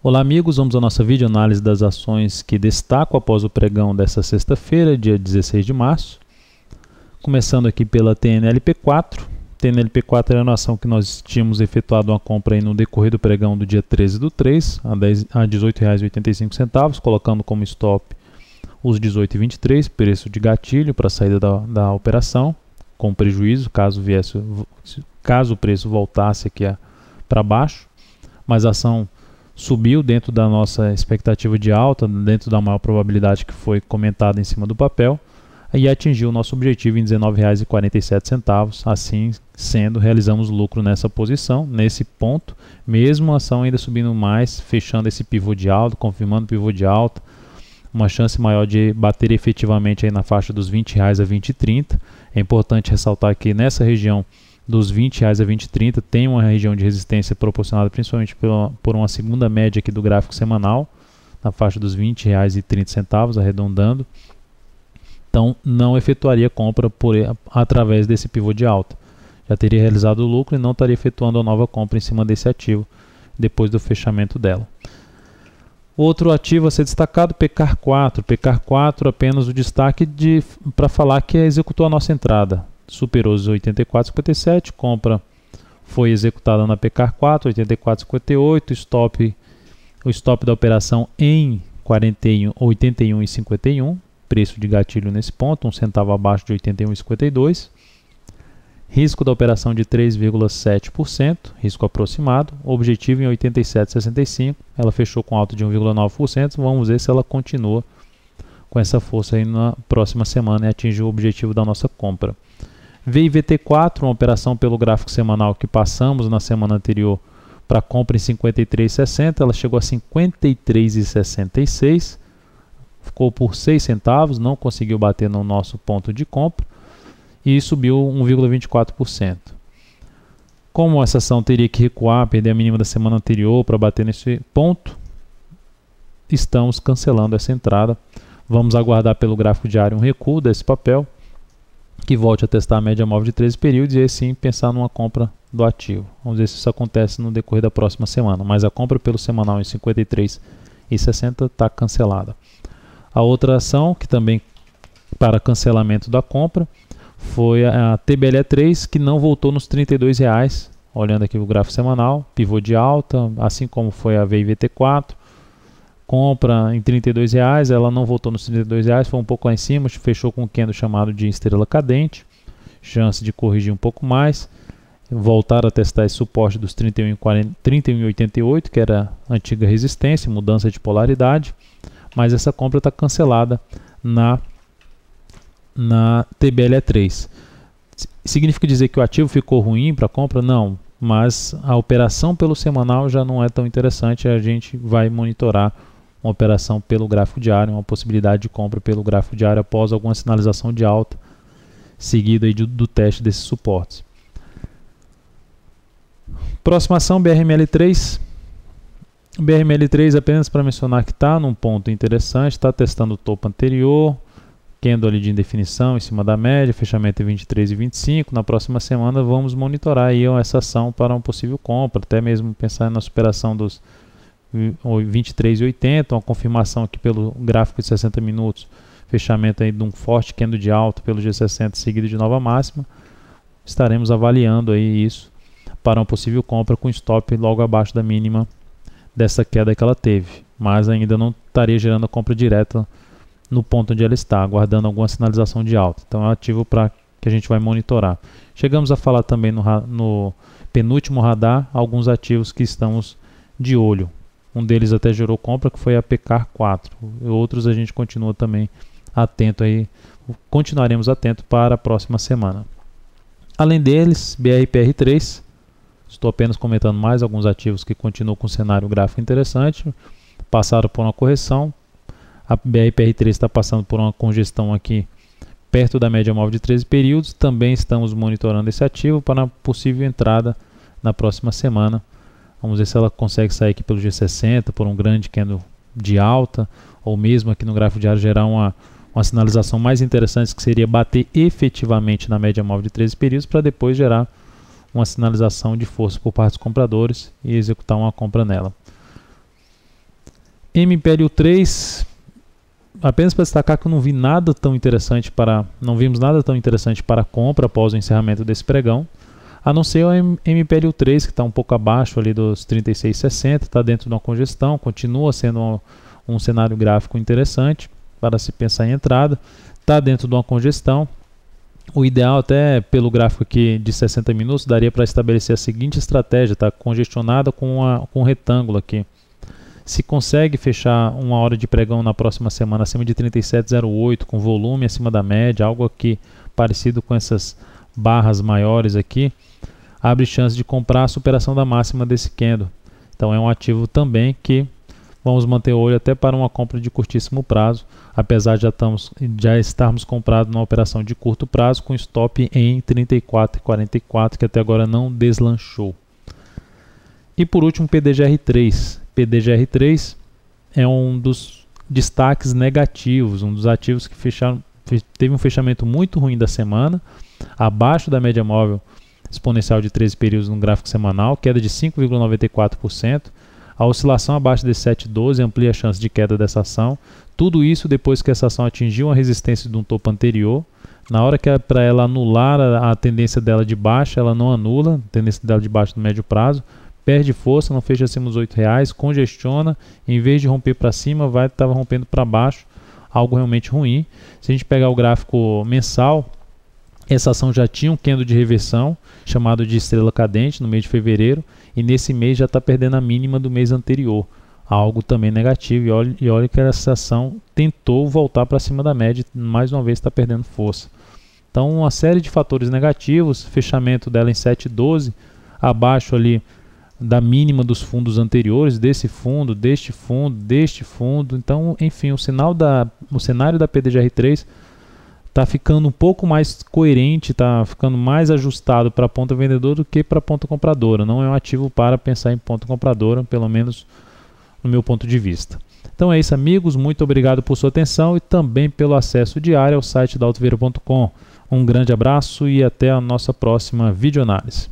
Olá amigos, vamos à nossa videoanálise das ações que destaco após o pregão desta sexta-feira, dia 16 de março. Começando aqui pela TNLP4. TNLP4 era uma ação que nós tínhamos efetuado uma compra aí no decorrer do pregão do dia 13/3 a R$ 18,85, colocando como stop os 18,23, preço de gatilho para a saída da operação, com prejuízo caso o preço voltasse aqui para baixo, mas a ação subiu dentro da nossa expectativa de alta, dentro da maior probabilidade que foi comentada em cima do papel, e atingiu o nosso objetivo em R$ 19,47. Assim sendo, realizamos lucro nessa posição, nesse ponto, mesmo a ação ainda subindo mais, fechando esse pivô de alta, confirmando o pivô de alta, uma chance maior de bater efetivamente aí na faixa dos R$ 20 a 20,30. É importante ressaltar que nessa região dos R$ 20 a 20,30 tem uma região de resistência proporcionada principalmente por uma segunda média aqui do gráfico semanal, na faixa dos R$ 20,30, arredondando. Então não efetuaria compra através desse pivô de alta. Já teria realizado o lucro e não estaria efetuando a nova compra em cima desse ativo depois do fechamento dela. Outro ativo a ser destacado, PECAR4. PECAR4, apenas o destaque para falar que executou a nossa entrada. Superou os 84,57, compra foi executada na PECAR4, 84,58, o stop da operação em 81,51, preço de gatilho nesse ponto, 1 centavo abaixo de 81,52. Risco da operação de 3,7%, risco aproximado, objetivo em 87,65, ela fechou com alta de 1,9%, vamos ver se ela continua com essa força aí na próxima semana e atinge o objetivo da nossa compra. VIVT4, uma operação pelo gráfico semanal que passamos na semana anterior para compra em 53,60, ela chegou a 53,66, ficou por 6 centavos, não conseguiu bater no nosso ponto de compra e subiu 1,24%. Como essa ação teria que recuar, perder a mínima da semana anterior para bater nesse ponto, estamos cancelando essa entrada. Vamos aguardar pelo gráfico diário um recuo desse papel, que volte a testar a média móvel de 13 períodos e aí sim pensar numa compra do ativo. Vamos ver se isso acontece no decorrer da próxima semana, mas a compra pelo semanal em 53,60 está cancelada. A outra ação que também para cancelamento da compra foi a TBLE3, que não voltou nos R$ 32, olhando aqui o gráfico semanal, pivô de alta, assim como foi a VIVT4, compra em R$ 32, ela não voltou nos R$ 32, foi um pouco lá em cima, fechou com um candle chamado de estrela cadente, chance de corrigir um pouco mais, voltar a testar esse suporte dos 31,88, que era a antiga resistência, mudança de polaridade, mas essa compra está cancelada na TBLE3. Significa dizer que o ativo ficou ruim para compra? Não, mas a operação pelo semanal já não é tão interessante, a gente vai monitorar uma operação pelo gráfico diário, uma possibilidade de compra pelo gráfico diário após alguma sinalização de alta, seguida aí do teste desses suportes. Próxima ação, BRML3. BRML3, apenas para mencionar que está num ponto interessante, está testando o topo anterior, candle ali de indefinição em cima da média, fechamento em 23,25. Na próxima semana vamos monitorar aí essa ação para uma possível compra, até mesmo pensar na superação dos 23,80, uma confirmação aqui pelo gráfico de 60 minutos, fechamento aí de um forte candle de alta pelo G60 seguido de nova máxima. Estaremos avaliando aí isso para uma possível compra com stop logo abaixo da mínima dessa queda que ela teve, mas ainda não estaria gerando a compra direta no ponto onde ela está, aguardando alguma sinalização de alta. Então é um ativo para que a gente vai monitorar. Chegamos a falar também no penúltimo radar alguns ativos que estamos de olho. Um deles até gerou compra, que foi a PECAR4. Outros a gente continua também atento aí, continuaremos atento para a próxima semana. Além deles, BRPR3. Estou apenas comentando mais alguns ativos que continuam com um cenário gráfico interessante, passaram por uma correção. A BRPR3 está passando por uma congestão aqui perto da média móvel de 13 períodos. Também estamos monitorando esse ativo para uma possível entrada na próxima semana. Vamos ver se ela consegue sair aqui pelo G60 por um grande candle de alta, ou mesmo aqui no gráfico diário gerar uma sinalização mais interessante, que seria bater efetivamente na média móvel de 13 períodos para depois gerar uma sinalização de força por parte dos compradores e executar uma compra nela. MPLU 3, apenas para destacar que eu não vimos nada tão interessante para compra após o encerramento desse pregão, a não ser o MPLU 3, que está um pouco abaixo ali dos 36,60, está dentro de uma congestão, continua sendo um cenário gráfico interessante para se pensar em entrada, está dentro de uma congestão. O ideal, até pelo gráfico aqui de 60 minutos, daria para estabelecer a seguinte estratégia: está congestionada com um retângulo aqui. Se consegue fechar uma hora de pregão na próxima semana acima de 37,08, com volume acima da média, algo aqui parecido com essas barras maiores aqui, abre chance de comprar a superação da máxima desse candle. Então é um ativo também que vamos manter o olho até para uma compra de curtíssimo prazo, apesar de já estarmos comprados numa operação de curto prazo com stop em 34,44, que até agora não deslanchou. E por último, PDGR3. PDGR3 é um dos destaques negativos, um dos ativos que teve um fechamento muito ruim da semana, abaixo da média móvel exponencial de 13 períodos no gráfico semanal, queda de 5,94%. A oscilação abaixo de 7,12 amplia a chance de queda dessa ação. Tudo isso depois que essa ação atingiu a resistência de um topo anterior. Na hora que é para ela anular a tendência dela de baixa, ela não anula a tendência dela de baixa no médio prazo. Perde força, não fecha acima dos R$8, congestiona, em vez de romper para cima, estava rompendo para baixo, algo realmente ruim. Se a gente pegar o gráfico mensal, essa ação já tinha um candle de reversão, chamado de estrela cadente, no mês de fevereiro, e nesse mês já está perdendo a mínima do mês anterior, algo também negativo, e olha que essa ação tentou voltar para cima da média, mais uma vez está perdendo força. Então uma série de fatores negativos, fechamento dela em 7,12, abaixo ali da mínima dos fundos anteriores, desse fundo, deste fundo. Então, enfim, o cenário da PDGR3 está ficando um pouco mais coerente, está ficando mais ajustado para a ponta vendedora do que para a ponta compradora. Não é um ativo para pensar em ponta compradora, pelo menos no meu ponto de vista. Então é isso, amigos. Muito obrigado por sua atenção e também pelo acesso diário ao site da Altovero.com. Um grande abraço e até a nossa próxima videoanálise.